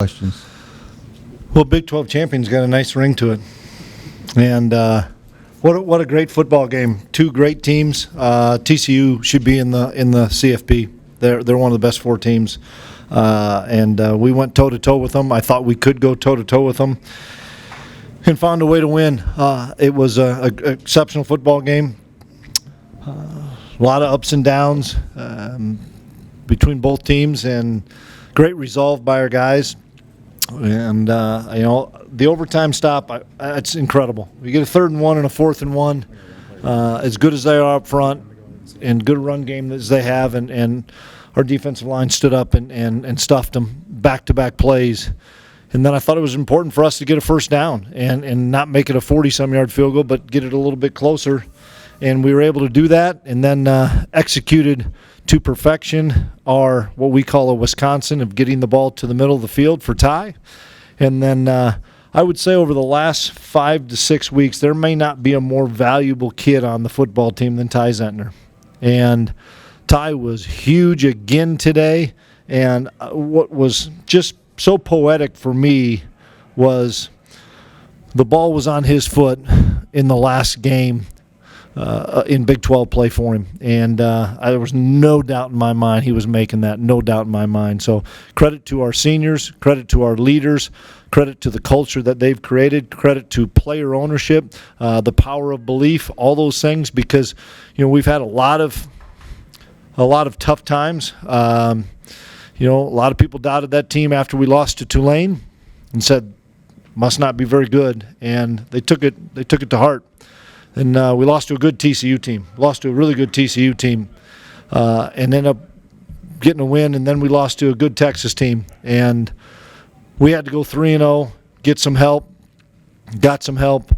Questions. Well, Big 12 champion's got a nice ring to it, and what a great football game. Two great teams. TCU should be in the CFP. They're one of the best four teams, and we went toe to toe with them. I thought we could go toe to toe with them, and found a way to win. It was a exceptional football game. A lot of ups and downs between both teams, and great resolve by our guys. And the overtime stop, it's incredible. You get a 3rd and 1 and a 4th and 1, as good as they are up front, and good run game as they have, and our defensive line stood up and stuffed them back-to-back plays. And then I thought it was important for us to get a first down and not make it a 40-some-yard field goal, but get it a little bit closer. And we were able to do that, and then executed to perfection our what we call a Wisconsin of getting the ball to the middle of the field for Ty. And then I would say over the last 5 to 6 weeks, there may not be a more valuable kid on the football team than Ty Zentner. And Ty was huge again today. And what was just so poetic for me was the ball was on his foot in the last game in Big 12 play for him. And there was no doubt in my mind he was making that, no doubt in my mind. So credit to our seniors, credit to our leaders, credit to the culture that they've created, credit to player ownership, the power of belief, all those things, because we've had a lot of tough times. A lot of people doubted that team after we lost to Tulane and said must not be very good, and they took it to heart. And we lost to a good TCU team, lost to a really good TCU team, and ended up getting a win. And then we lost to a good Texas team. And we had to go 3-0, get some help, got some help.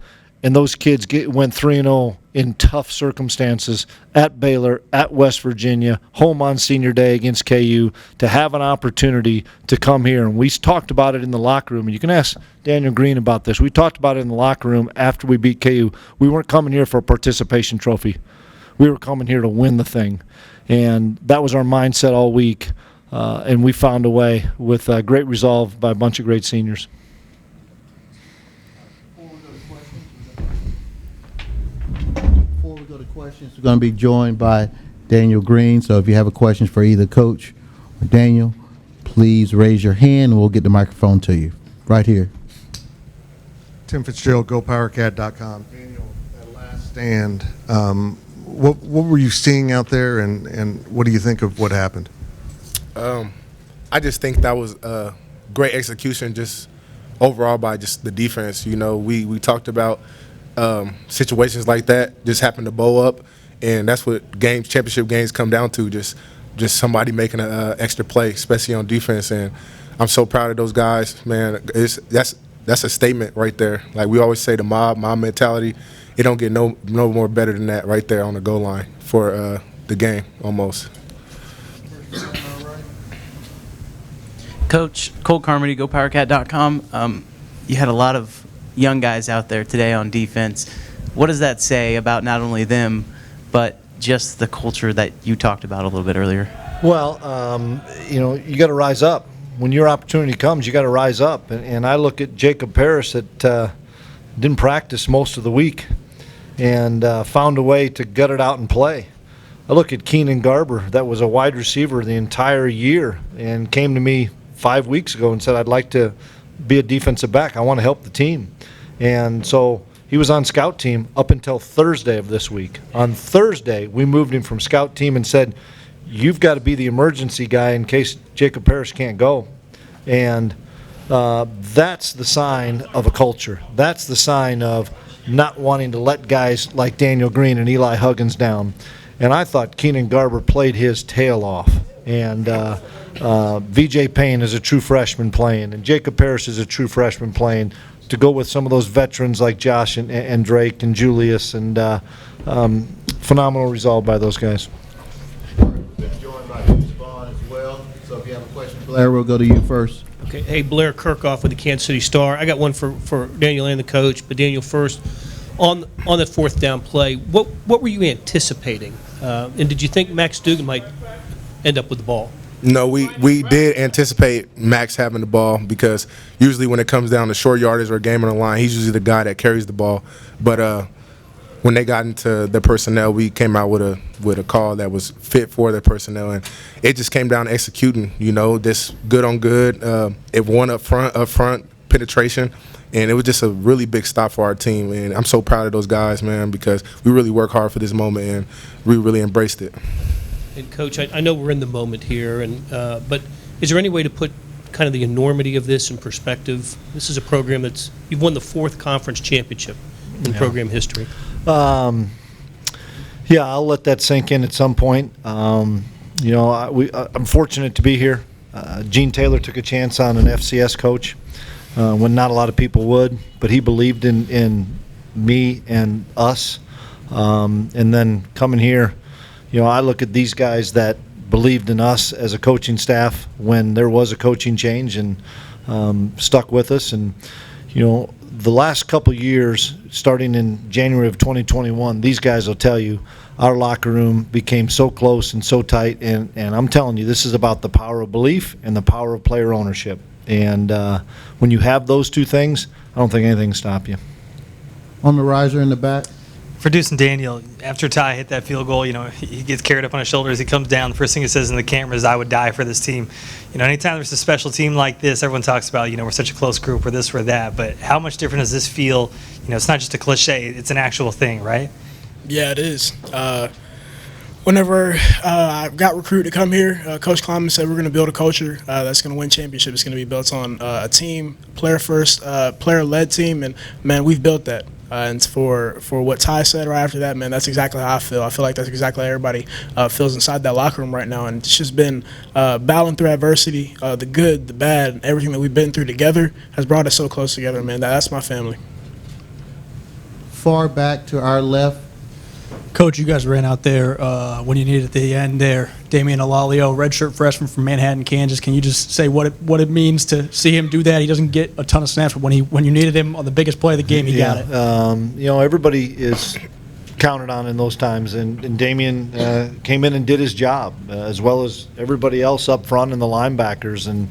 And those kids went 3-0 in tough circumstances at Baylor, at West Virginia, home on senior day against KU, to have an opportunity to come here. And we talked about it in the locker room. And you can ask Daniel Green about this. We talked about it in the locker room after we beat KU. We weren't coming here for a participation trophy. We were coming here to win the thing. And that was our mindset all week. And we found a way with great resolve by a bunch of great seniors. Before we go to questions, we're going to be joined by Daniel Green. So if you have a question for either Coach or Daniel, please raise your hand and we'll get the microphone to you. Right here. Tim Fitzgerald, GoPowerCat.com. Daniel, that last stand, what were you seeing out there, and what do you think of what happened? I just think that was a great execution just overall by just the defense. We talked about situations like that just happen to bow up, and that's what championship games come down to, just somebody making an extra play, especially on defense. And I'm so proud of those guys, man. That's a statement right there. Like we always say, the mob mentality, it don't get no more better than that right there on the goal line for the game almost. Coach, Cole Carmody, GoPowerCat.com. You had a lot of young guys out there today on defense. What does that say about not only them, but just the culture that you talked about a little bit earlier? Well, you got to rise up. When your opportunity comes, you got to rise up. And I look at Jacob Parrish that didn't practice most of the week and found a way to gut it out and play. I look at Keenan Garber, that was a wide receiver the entire year, and came to me 5 weeks ago and said, I'd like to be a defensive back. I want to help the team. And so he was on scout team up until Thursday of this week. On Thursday, we moved him from scout team and said, you've got to be the emergency guy in case Jacob Parrish can't go. And that's the sign of a culture. That's the sign of not wanting to let guys like Daniel Green and Eli Huggins down. And I thought Keenan Garber played his tail off. And VJ Payne is a true freshman playing, and Jacob Parrish is a true freshman playing, to go with some of those veterans like Josh and Drake and Julius, and phenomenal resolve by those guys. Been joined by Vaughn as well. So if you have a question, Blair, we'll go to you first. Okay. Hey, Blair Kirkhoff with the Kansas City Star. I got one for Daniel and the coach, but Daniel first. On the 4th down play, what were you anticipating? And did you think Max Dugan might end up with the ball? No, we did anticipate Max having the ball because usually when it comes down to short yardage or game on the line, he's usually the guy that carries the ball. But when they got into the personnel, we came out with a call that was fit for the personnel, and it just came down to executing. This good on good. It won up front penetration, and it was just a really big stop for our team. And I'm so proud of those guys, man, because we really worked hard for this moment and we really embraced it. And Coach, I know we're in the moment here, but is there any way to put kind of the enormity of this in perspective? This is a program you've won the 4th conference championship in program history. Yeah, I'll let that sink in at some point. I'm fortunate to be here. Gene Taylor took a chance on an FCS coach when not a lot of people would, but he believed in me and us. And then coming here, I look at these guys that believed in us as a coaching staff when there was a coaching change and stuck with us. And, the last couple years, starting in January of 2021, these guys will tell you our locker room became so close and so tight. And I'm telling you, this is about the power of belief and the power of player ownership. And when you have those two things, I don't think anything can stop you. On the riser in the back. For Deuce and Daniel, after Ty hit that field goal, he gets carried up on his shoulders. He comes down. The first thing he says in the camera is, "I would die for this team." Anytime there's a special team like this, everyone talks about, we're such a close group, we're this, we're that. But how much different does this feel? It's not just a cliche. It's an actual thing, right? Yeah, it is. Whenever I got recruited to come here, Coach Klieman said we're going to build a culture that's going to win championships. It's going to be built on a team, player-first, player-led team, and, man, we've built that. And for what Ty said right after that, man, that's exactly how I feel. I feel like that's exactly how everybody feels inside that locker room right now. And it's just been battling through adversity, the good, the bad, everything that we've been through together has brought us so close together, man. That's my family. Far back to our left. Coach, you guys ran out there when you needed at the end there. Damian Alalio, redshirt freshman from Manhattan, Kansas. Can you just say what it means to see him do that? He doesn't get a ton of snaps, but when you needed him on the biggest play of the game, he got it. Everybody is counted on in those times, and Damian came in and did his job as well as everybody else up front and the linebackers. And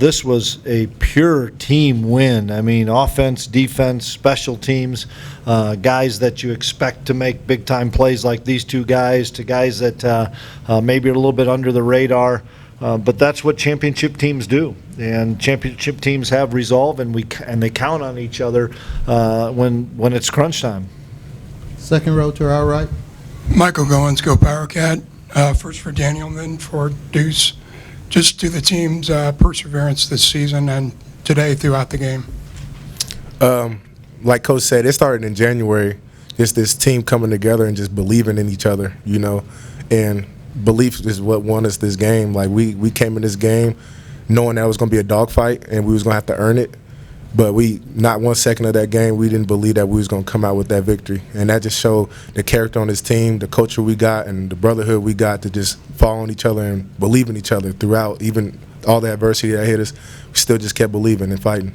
this was a pure team win. I mean, offense, defense, special teams, guys that you expect to make big-time plays like these two guys, to guys that maybe are a little bit under the radar. But that's what championship teams do. And championship teams have resolve, and they count on each other when it's crunch time. Second row to our right. Michael Goins, go Powercat. First for Daniel, then for Deuce. Just to the team's perseverance this season and today throughout the game. Like Coach said, it started in January. Just this team coming together and just believing in each other, and belief is what won us this game. Like we came in this game knowing that it was going to be a dogfight and we was going to have to earn it. But not 1 second of that game, we didn't believe that we was going to come out with that victory. And that just showed the character on this team, the culture we got, and the brotherhood we got to just fall on each other and believe in each other throughout. Even all the adversity that hit us, we still just kept believing and fighting.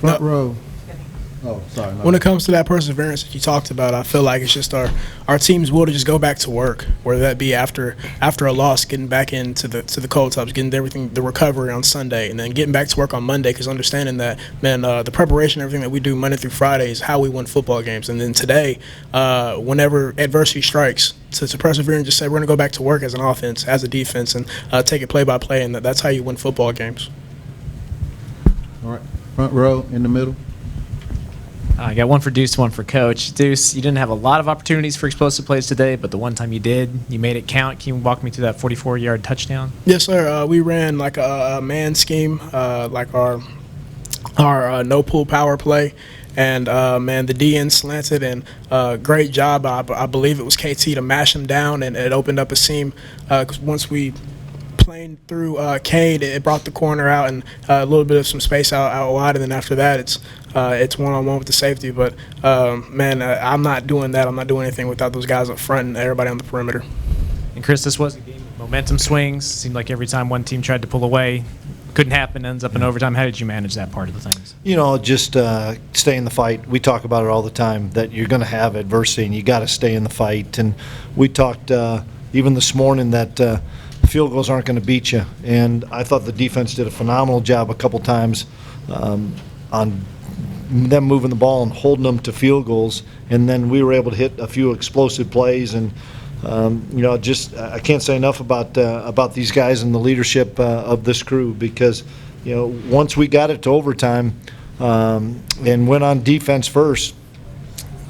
Front row. Oh, sorry. When it comes to that perseverance that you talked about, I feel like it's just our team's will to just go back to work, whether that be after a loss, getting back into the cold tubs, getting everything, the recovery on Sunday, and then getting back to work on Monday, because understanding that, man, the preparation, everything that we do Monday through Friday is how we win football games. And then today, whenever adversity strikes, to persevere and just say we're going to go back to work as an offense, as a defense, and take it play by play, and that's how you win football games. All right. Front row in the middle. I got one for Deuce, one for Coach. Deuce, you didn't have a lot of opportunities for explosive plays today, but the one time you did, you made it count. Can you walk me through that 44-yard touchdown? Yes, sir. We ran like a man scheme, like our no-pull power play. And, man, the DN slanted, and great job. I believe it was KT to mash him down, and it opened up a seam. 'Cause once we planed through Cade, it brought the corner out and a little bit of some space out wide, and then after that it's one-on-one with the safety. But, man, I'm not doing that. I'm not doing anything without those guys up front and everybody on the perimeter. And, Chris, this was a game of momentum swings. Seemed like every time one team tried to pull away, couldn't happen, ends up in overtime. How did you manage that part of the things? Just stay in the fight. We talk about it all the time, that you're going to have adversity and you got to stay in the fight. And we talked even this morning that field goals aren't going to beat you. And I thought the defense did a phenomenal job a couple times on them moving the ball and holding them to field goals. And then we were able to hit a few explosive plays. And just I can't say enough about these guys and the leadership of this crew, because once we got it to overtime and went on defense first,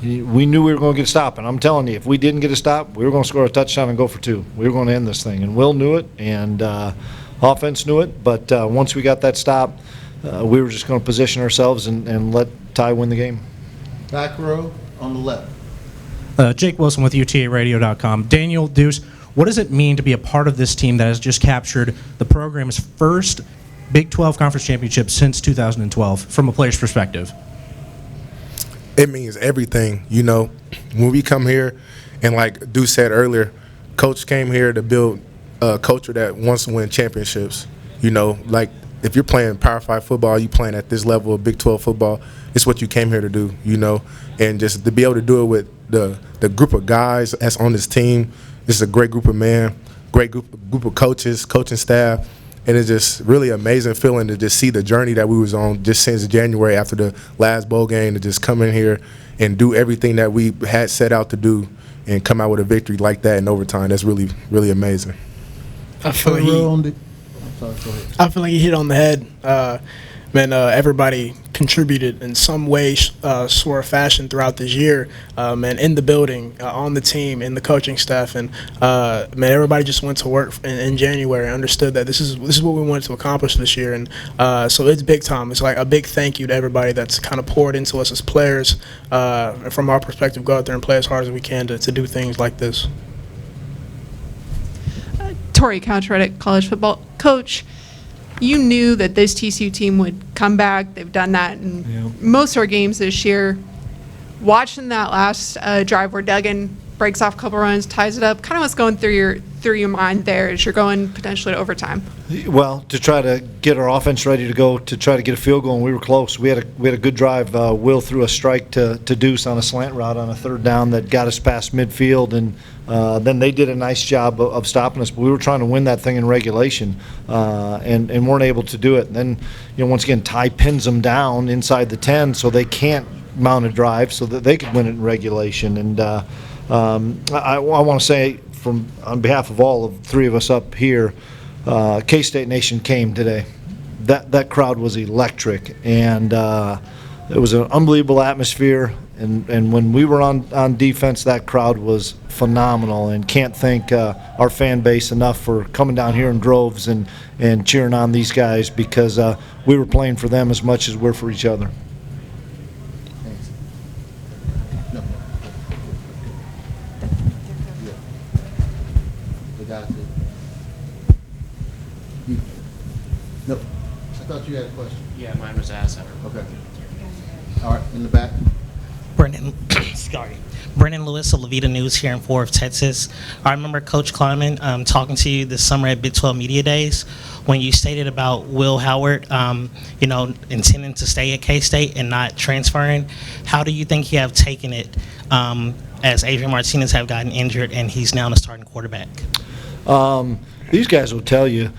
we knew we were going to get a stop. And I'm telling you, if we didn't get a stop, we were going to score a touchdown and go for two. We were going to end this thing. And Will knew it, and offense knew it. But once we got that stop, we were just going to position ourselves and let Ty win the game. Back row on the left. Jake Wilson with UTARadio.com. Daniel, Deuce, what does it mean to be a part of this team that has just captured the program's first Big 12 Conference Championship since 2012 from a player's perspective? It means everything. When we come here, and like Deuce said earlier, Coach came here to build a culture that wants to win championships. Like if you're playing Power 5 football, you playing at this level of Big 12 football, it's what you came here to do, and just to be able to do it with the group of guys that's on this team. This is a great group of men, great group of coaches, coaching staff, and it's just really amazing feeling to just see the journey that we was on just since January after the last bowl game, to just come in here and do everything that we had set out to do and come out with a victory like that in overtime. That's really, really amazing. I feel like he hit on the head. Everybody contributed in some way, sort of fashion throughout this year, in the building, on the team, in the coaching staff, and everybody just went to work in January and understood that this is what we wanted to accomplish this year, and so it's big time. It's like a big thank you to everybody that's kind of poured into us as players. From our perspective, go out there and play as hard as we can to do things like this. Tori Countred, college football coach. You knew that this TCU team would come back. They've done that in most of our games this year. Watching that last drive where Duggan breaks off a couple runs, ties it up, kind of what's going through your mind there as you're going potentially to overtime? Well, to try to get our offense ready to go, to try to get a field goal, and we were close. We had a good drive. Will threw a strike to Deuce on a slant route on a third down that got us past midfield, and then they did a nice job of stopping us. But we were trying to win that thing in regulation, and weren't able to do it. And then, once again, Ty pins them down inside the 10, so they can't mount a drive so that they could win it in regulation. And I want to say, on behalf of all of three of us up here, K-State Nation came today. That crowd was electric, and it was an unbelievable atmosphere. And when we were on defense, that crowd was phenomenal. And can't thank our fan base enough for coming down here in droves and cheering on these guys, because we were playing for them as much as we're for each other. Nope. I thought you had a question. Yeah, mine was asked. Okay. All right, in the back. Brendan Lewis of Levita News here in Fort Worth, Texas. I remember Coach Klieman talking to you this summer at Big 12 Media Days when you stated about Will Howard, intending to stay at K-State and not transferring. How do you think you have taken it as Adrian Martinez have gotten injured and he's now the starting quarterback? These guys will tell you,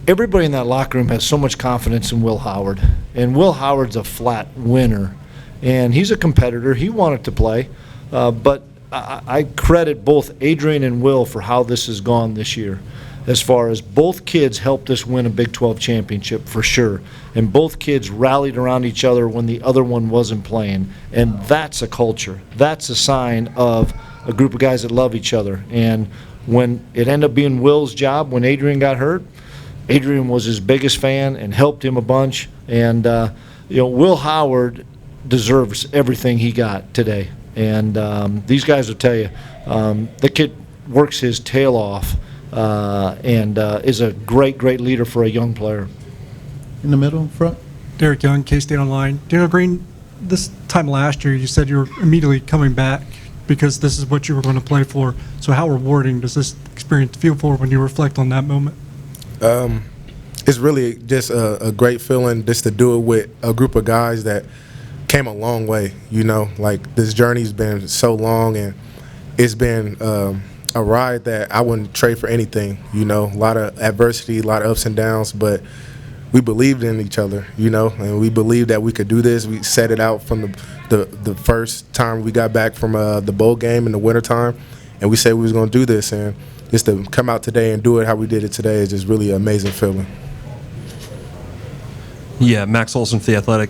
everybody in that locker room has so much confidence in Will Howard. And Will Howard's a flat winner. And he's a competitor. He wanted to play. But I credit both Adrian and Will for how this has gone this year, as far as both kids helped us win a Big 12 championship for sure. And both kids rallied around each other when the other one wasn't playing. And that's a culture. That's a sign of a group of guys that love each other. And when it ended up being Will's job, when Adrian got hurt, Adrian was his biggest fan and helped him a bunch. And, Will Howard deserves everything he got today. And these guys will tell you, the kid works his tail off and is a great, great leader for a young player. In the middle, front. Derek Young, K-State Online. Daniel Green, this time last year you said you were immediately coming back because this is what you were going to play for. So how rewarding does this experience feel for when you reflect on that moment? It's really just a great feeling just to do it with a group of guys that came a long way. Like this journey's been so long, and it's been a ride that I wouldn't trade for anything. You know, a lot of adversity, a lot of ups and downs, but we believed in each other, you know, and we believed that we could do this. We set it out from the first time we got back from the bowl game in the wintertime, and we said we was going to do this. And just to come out today and do it how we did it today is just really an amazing feeling. Yeah, Max Olson for The Athletic.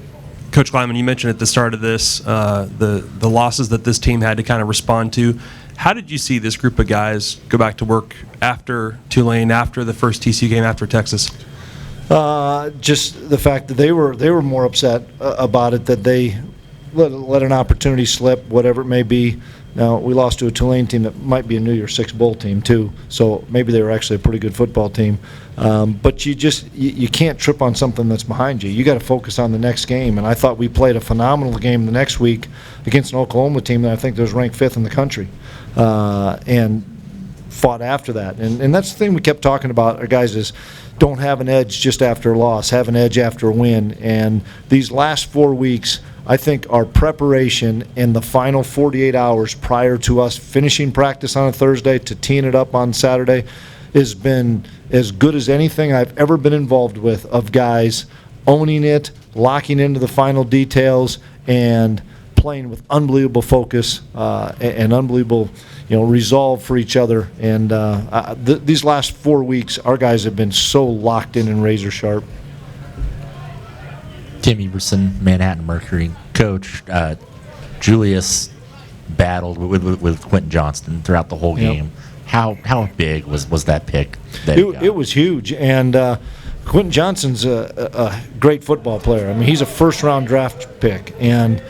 Coach Klieman, you mentioned at the start of this the losses that this team had to kind of respond to. How did you see this group of guys go back to work after Tulane, after the first TCU game, after Texas? Just the fact that they were more upset about it, that they let an opportunity slip, whatever it may be. Now, we lost to a Tulane team that might be a New Year's Six Bowl team, too, so maybe they were actually a pretty good football team. But you can't trip on something that's behind you. You got to focus on the next game, and I thought we played a phenomenal game the next week against an Oklahoma team that I think was ranked 5th in the country, and fought after that. And that's the thing we kept talking about, our guys, is don't have an edge just after a loss, have an edge after a win. And these last 4 weeks, I think our preparation in the final 48 hours prior to us finishing practice on a Thursday to teeing it up on Saturday has been as good as anything I've ever been involved with, of guys owning it, locking into the final details, and playing with unbelievable focus and unbelievable resolve for each other. And these last 4 weeks, our guys have been so locked in and razor sharp. Tim Everson, Manhattan Mercury. Coach, Julius battled with Quentin Johnston throughout the whole game. How big was that pick? It was huge. And Quentin Johnston's a great football player. I mean, he's a first-round draft pick. And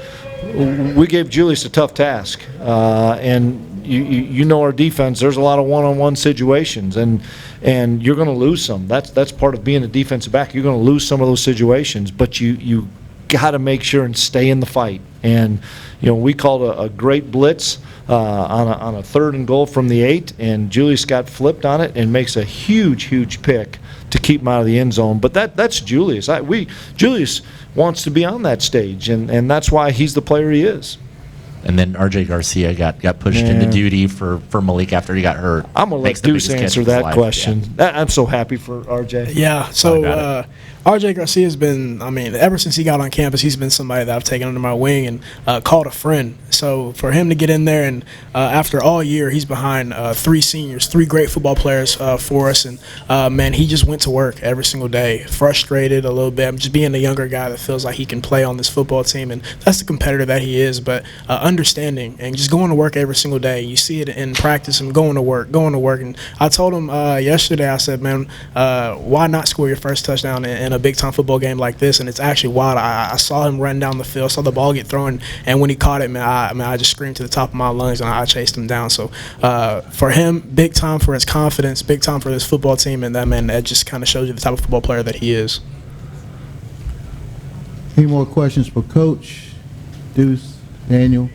we gave Julius a tough task. And you know our defense, there's a lot of one-on-one situations, and you're going to lose some. That's part of being a defensive back. You're going to lose some of those situations, but you got to make sure and stay in the fight. And we called a great blitz on a 3rd and goal from the 8, and Julius got flipped on it and makes a huge pick to keep him out of the end zone. But that's Julius. Julius wants to be on that stage, and that's why he's the player he is. And then R.J. Garcia got pushed into duty for Malik after he got hurt. I'm going to let Deuce answer that question. Yeah. I'm so happy for R.J. Yeah, so R.J. Garcia's been, ever since he got on campus, he's been somebody that I've taken under my wing and called a friend. So for him to get in there and after all year, he's behind 3 seniors, 3 great football players for us. And, man, he just went to work every single day, frustrated a little bit. I'm just being a younger guy that feels like he can play on this football team. And that's the competitor that he is. But understanding and just going to work every single day. You see it in practice and going to work. And I told him yesterday, I said, man, why not score your first touchdown in a big-time football game like this? And it's actually wild. I saw him run down the field, saw the ball get thrown, and when he caught it, man, I just screamed to the top of my lungs, and I chased him down. So for him, big time for his confidence, big time for this football team, and that just kind of shows you the type of football player that he is. Any more questions for Coach, Deuce, Daniel?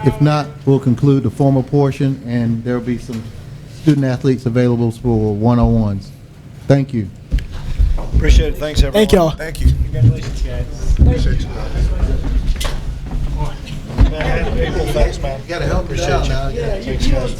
If not, we'll conclude the formal portion, and there will be some student athletes available for one-on-ones. Thank you. Appreciate it. Thanks, everyone. Thank y'all. Thank you. Congratulations, guys. Appreciate you. Thanks, man. You got to help yourself now. Thanks, guys.